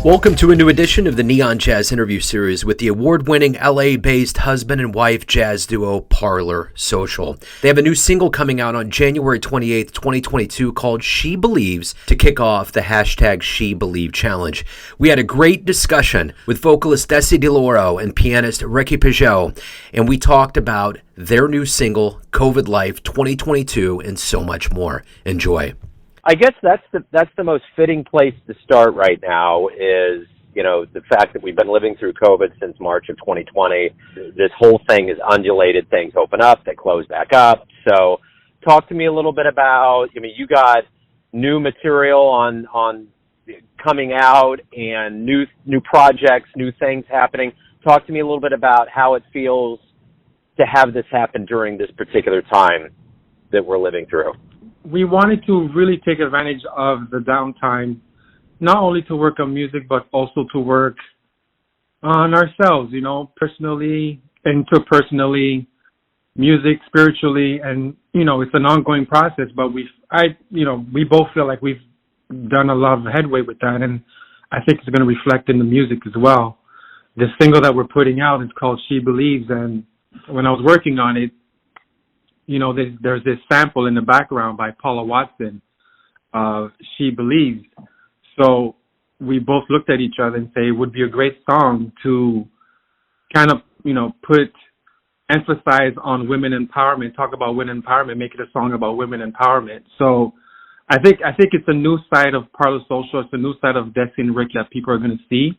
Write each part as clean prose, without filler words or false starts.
Welcome to a new edition of the Neon Jazz interview series with the award-winning LA-based husband and wife jazz duo Parlor Social. They have a new single coming out on January 28th, 2022 called She Believes to kick off the hashtag She Believe Challenge. We had a great discussion with vocalist Dessy Di Lauro and pianist Ric'key Pageot, and we talked about their new single, COVID Life 2022, and so much more. Enjoy. I guess that's the most fitting place to start right now is, the fact that we've been living through COVID since March of 2020. This whole thing is undulated. Things open up, they close back up. So talk to me a little bit about, you got new material on coming out and new projects, new things happening. Talk to me a little bit about how it feels to have this happen during this particular time that we're living through. We wanted to really take advantage of the downtime, not only to work on music, but also to work on ourselves, personally, interpersonally, music, spiritually, and, it's an ongoing process, but we both feel like we've done a lot of headway with that, and I think it's going to reflect in the music as well. The single that we're putting out is called She Believes, and when I was working on it, there's this sample in the background by Paula Watson, She Believes. So we both looked at each other and say it would be a great song to kind of, emphasize on women empowerment, talk about women empowerment, make it a song about women empowerment. So I think it's a new side of Parlor Social. It's a new side of Dessy and Rick that people are going to see,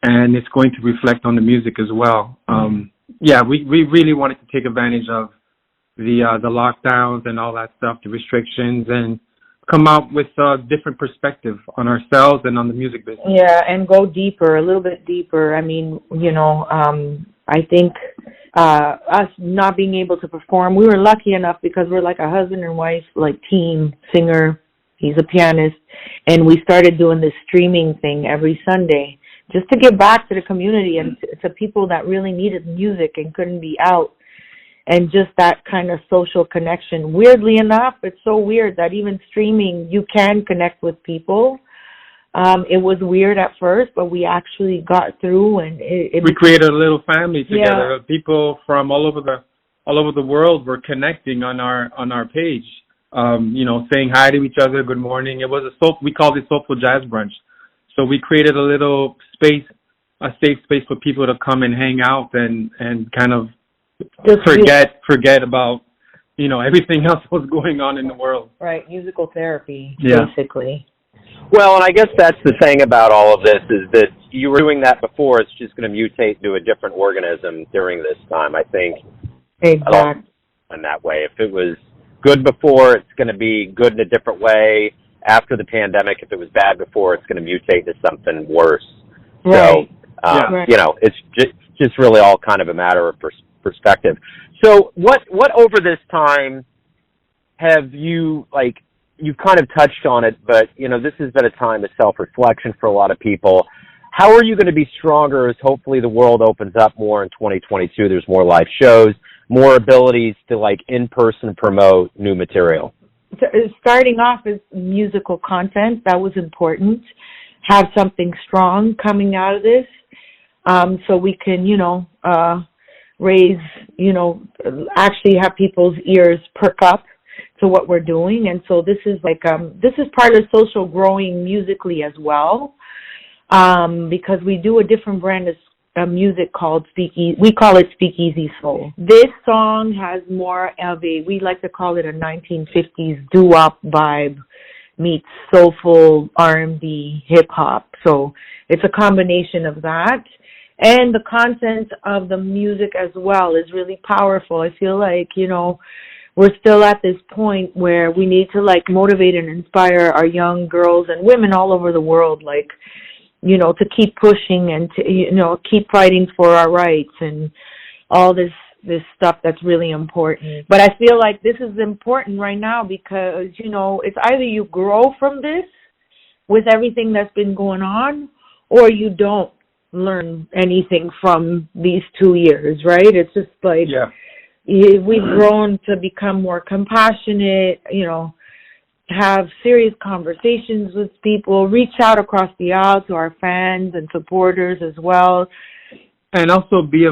and it's going to reflect on the music as well. We really wanted to take advantage of the lockdowns and all that stuff, the restrictions, and come out with a different perspective on ourselves and on the music business. Yeah, and go deeper, a little bit deeper. I mean, I think us not being able to perform, we were lucky enough because we're like a husband and wife, like team, singer, he's a pianist, and we started doing this streaming thing every Sunday just to give back to the community and to people that really needed music and couldn't be out. And just that kind of social connection. Weirdly enough, it's so weird that even streaming, you can connect with people. It was weird at first, but we actually got through, and we created a little family together. Yeah. People from all over the world were connecting on our page. Saying hi to each other, good morning. It was we called it Soulful Jazz Brunch. So we created a little space, a safe space for people to come and hang out and kind of just forget about, everything else that was going on in the world. Right, musical therapy, basically. Well, and I guess that's the thing about all of this is that you were doing that before. It's just going to mutate into a different organism during this time, I think. Exactly. In that way. If it was good before, it's going to be good in a different way. After the pandemic, if it was bad before, it's going to mutate into something worse. Right. So, it's just really all kind of a matter of perspective. So what over this time have you, you've kind of touched on it, but, this has been a time of self-reflection for a lot of people. How are you going to be stronger as hopefully the world opens up more in 2022? There's more live shows, more abilities to, in-person promote new material. Starting off as musical content, that was important. Have something strong coming out of this, so we can, raise, actually have people's ears perk up to what we're doing. And so this is part of social growing musically as well, because we do a different brand of music called Speakeasy. We call it Speakeasy Soul. This song has more of we like to call it a 1950s doo-wop vibe meets soulful R&B hip hop. So it's a combination of that. And the content of the music as well is really powerful. I feel like, we're still at this point where we need to motivate and inspire our young girls and women all over the world, to keep pushing and to, keep fighting for our rights and all this stuff that's really important. But I feel like this is important right now because, it's either you grow from this with everything that's been going on or you don't learn anything from these 2 years, right? It's just we've grown to become more compassionate, have serious conversations with people, reach out across the aisle to our fans and supporters as well. And also be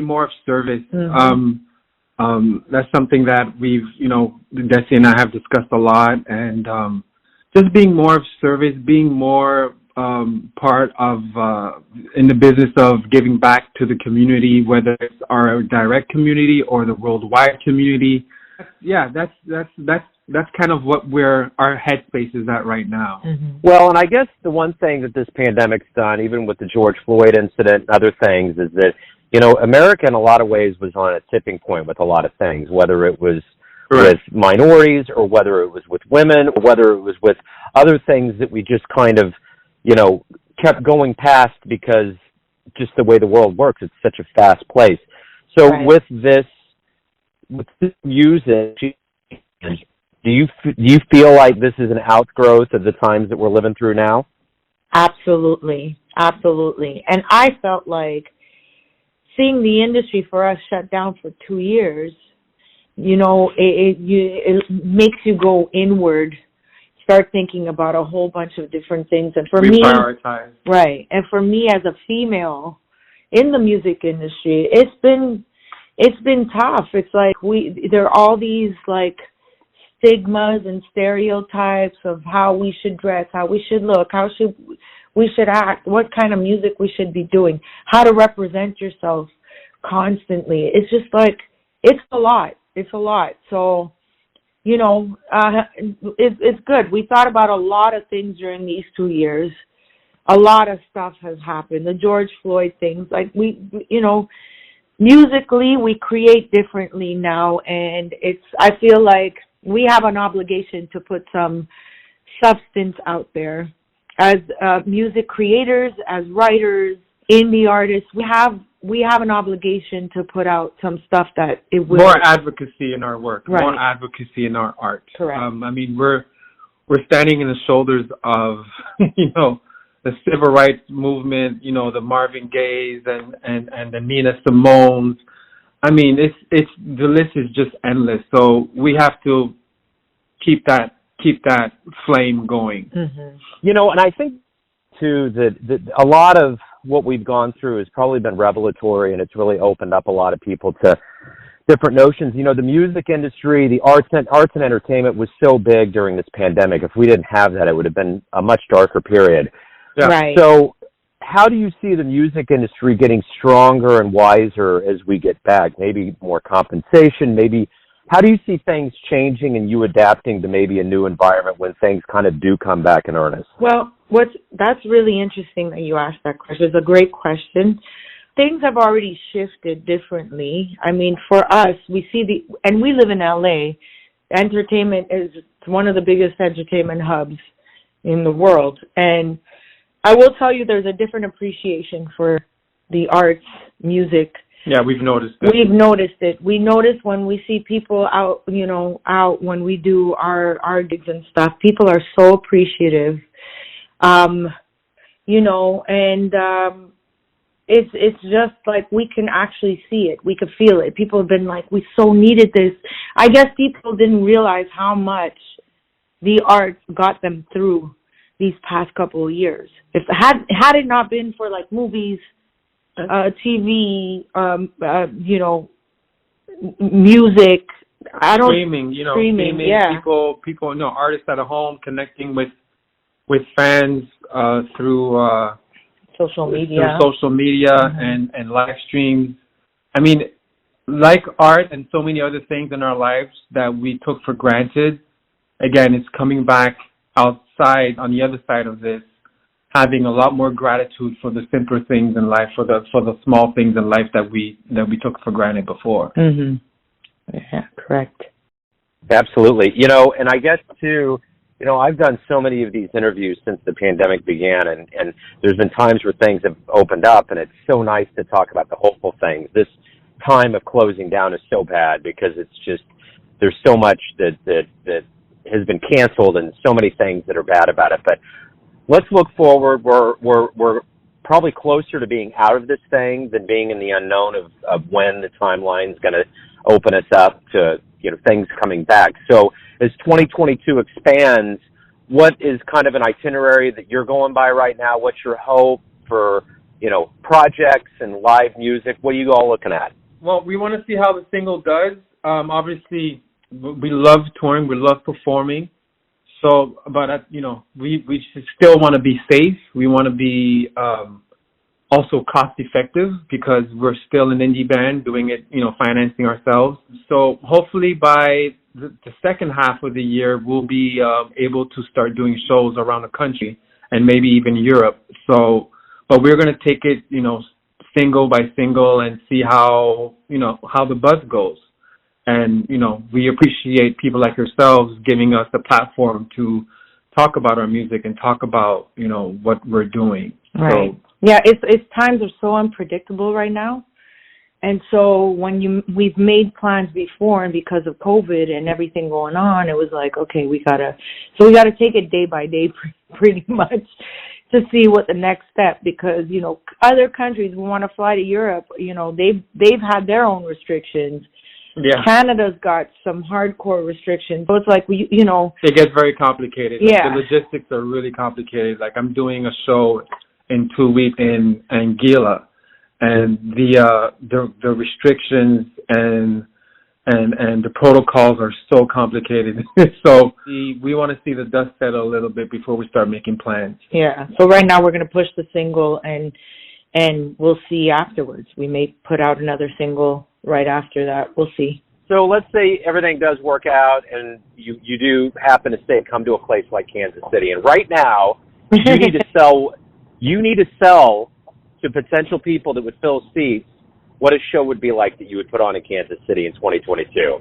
more of service. That's something that we've, Dessy and I have discussed a lot, and just being more of service, being more part of in the business of giving back to the community, whether it's our direct community or the worldwide community. Yeah, that's kind of what our headspace is at right now. Well, and I guess the one thing that this pandemic's done, even with the George Floyd incident and other things, is that, America in a lot of ways was on a tipping point with a lot of things, whether it was with minorities or whether it was with women or whether it was with other things that we just kind of, kept going past because just the way the world works, it's such a fast place. So with this music, do you feel like this is an outgrowth of the times that we're living through now? Absolutely. And I felt like seeing the industry for us shut down for 2 years, it makes you go inward, start thinking about a whole bunch of different things. And for me, prioritize. Right. And for me as a female in the music industry, it's been tough. It's like there are all these like stigmas and stereotypes of how we should dress, how we should look, how we should act, what kind of music we should be doing, how to represent yourself constantly. It's just like, it's a lot. So, it's good. We thought about a lot of things during these 2 years. A lot of stuff has happened. The George Floyd things, like musically we create differently now, and I feel like we have an obligation to put some substance out there as music creators, as writers, indie artists. We have an obligation to put out some stuff that it will more advocacy in our work, right. More advocacy in our art. Correct. We're standing in the shoulders of the civil rights movement, the Marvin Gayes and the Nina Simones. It's the list is just endless. So we have to keep that flame going. And I think too that a lot of what we've gone through has probably been revelatory, and it's really opened up a lot of people to different notions. The music industry, the arts and entertainment was so big during this pandemic. If we didn't have that, it would have been a much darker period. Yeah. Right. So how do you see the music industry getting stronger and wiser as we get back? Maybe more compensation, maybe. How do you see things changing and you adapting to maybe a new environment when things kind of do come back in earnest? Well, that's really interesting that you asked that question. It's a great question. Things have already shifted differently. For us, we see and we live in LA. Entertainment is one of the biggest entertainment hubs in the world. And I will tell you there's a different appreciation for the arts, music. Yeah, we've noticed it. We notice when we see people out when we do our gigs and stuff. People are so appreciative, it's just like we can actually see it. We could feel it. People have been like, we so needed this. I guess people didn't realize how much the arts got them through these past couple of years. Had it not been for like movies, TV, music. Streaming, yeah. People, artists at home connecting with fans through social media, and live streams. Like art and so many other things in our lives that we took for granted. Again, it's coming back outside on the other side of this, having a lot more gratitude for the simpler things in life, for the small things in life that we took for granted before. Yeah, correct. Absolutely. And I guess too, I've done so many of these interviews since the pandemic began, and there's been times where things have opened up, and it's so nice to talk about the hopeful things. This time of closing down is so bad because it's just, there's so much that has been canceled and so many things that are bad about it. But let's look forward. We're probably closer to being out of this thing than being in the unknown of when the timeline's going to open us up to, things coming back. So as 2022 expands, what is kind of an itinerary that you're going by right now? What's your hope for, projects and live music? What are you all looking at? Well, we want to see how the single does. Obviously, we love touring. We love performing. So, but, we still want to be safe. We want to be also cost effective because we're still an indie band doing it, financing ourselves. So hopefully by the second half of the year, we'll be able to start doing shows around the country and maybe even Europe. So, but we're going to take it, single by single and see how the buzz goes. And, we appreciate people like yourselves giving us the platform to talk about our music and talk about, what we're doing. Right. So, yeah, it's times are so unpredictable right now. And so we've made plans before, and because of COVID and everything going on, it was like, okay, we gotta take it day by day pretty much to see what the next step, because, other countries, we want to fly to Europe, they've had their own restrictions. Yeah. Canada's got some hardcore restrictions. So it's like, it gets very complicated. Yeah. The logistics are really complicated. Like, I'm doing a show in 2 weeks in Anguilla, and the restrictions and the protocols are so complicated. So we want to see the dust settle a little bit before we start making plans. Yeah. So right now we're going to push the single, and we'll see afterwards. We may put out another single right after that. We'll see. So let's say everything does work out and you do happen to come to a place like Kansas City. And right now, you need to sell to potential people that would fill seats what a show would be like that you would put on in Kansas City in 2022.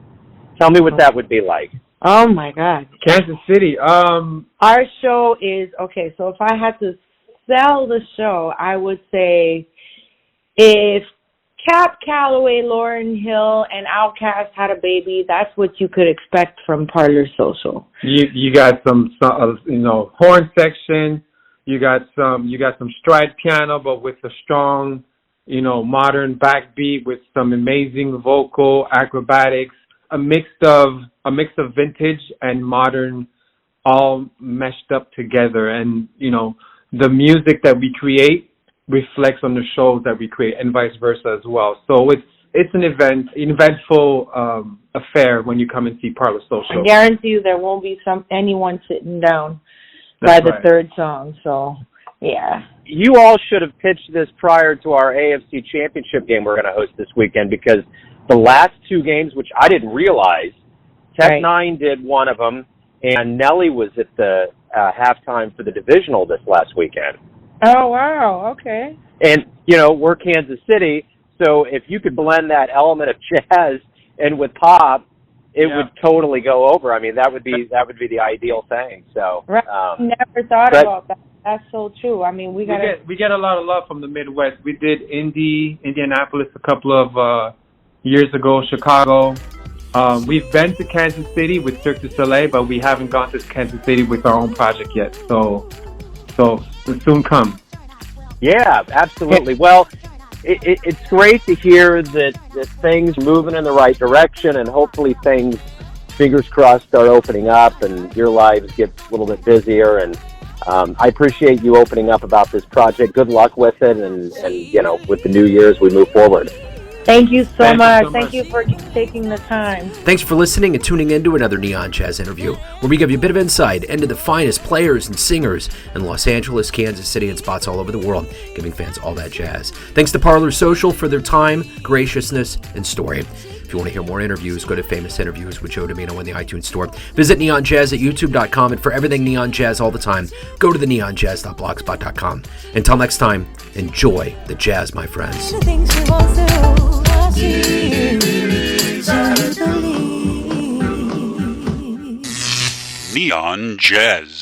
Tell me what that would be like. Oh, my God. Kansas City. Our show is, okay, so if I had to sell the show, I would say if Cap Calloway, Lauryn Hill, and Outkast had a baby, that's what you could expect from Parlor Social. You got some horn section. You got some stride piano, but with a strong, modern backbeat with some amazing vocal acrobatics. A mix of vintage and modern, all meshed up together. And the music that we create reflects on the shows that we create, and vice versa as well. So it's an eventful affair when you come and see Parlor Social. I guarantee you there won't be anyone sitting down by the third song. So yeah, you all should have pitched this prior to our AFC Championship game we're going to host this weekend, because the last two games, which I didn't realize, Tech 9 did one of them, and Nelly was at the halftime for the divisional this last weekend. Oh, wow, okay. And, we're Kansas City, so if you could blend that element of jazz and with pop, it would totally go over. I mean, that would be the ideal thing. So, right. Never thought about that. That's so true. I mean, we get a lot of love from the Midwest. We did Indianapolis a couple of years ago, Chicago. We've been to Kansas City with Cirque du Soleil, but we haven't gone to Kansas City with our own project yet. So it'll soon come. Yeah, absolutely. Well, it's great to hear that things are moving in the right direction, and hopefully things, fingers crossed, start opening up and your lives get a little bit busier. And I appreciate you opening up about this project. Good luck with it, and with the new year as we move forward. Thank you so much. Thank you for taking the time. Thanks for listening and tuning in to another Neon Jazz interview, where we give you a bit of insight into the finest players and singers in Los Angeles, Kansas City, and spots all over the world, giving fans all that jazz. Thanks to Parlor Social for their time, graciousness, and story. If you want to hear more interviews, go to Famous Interviews with Joe Domino in the iTunes Store. Visit neonjazz at youtube.com, and for everything Neon Jazz all the time, go to the neonjazz.blogspot.com. Until next time, enjoy the jazz, my friends. Neon Jazz.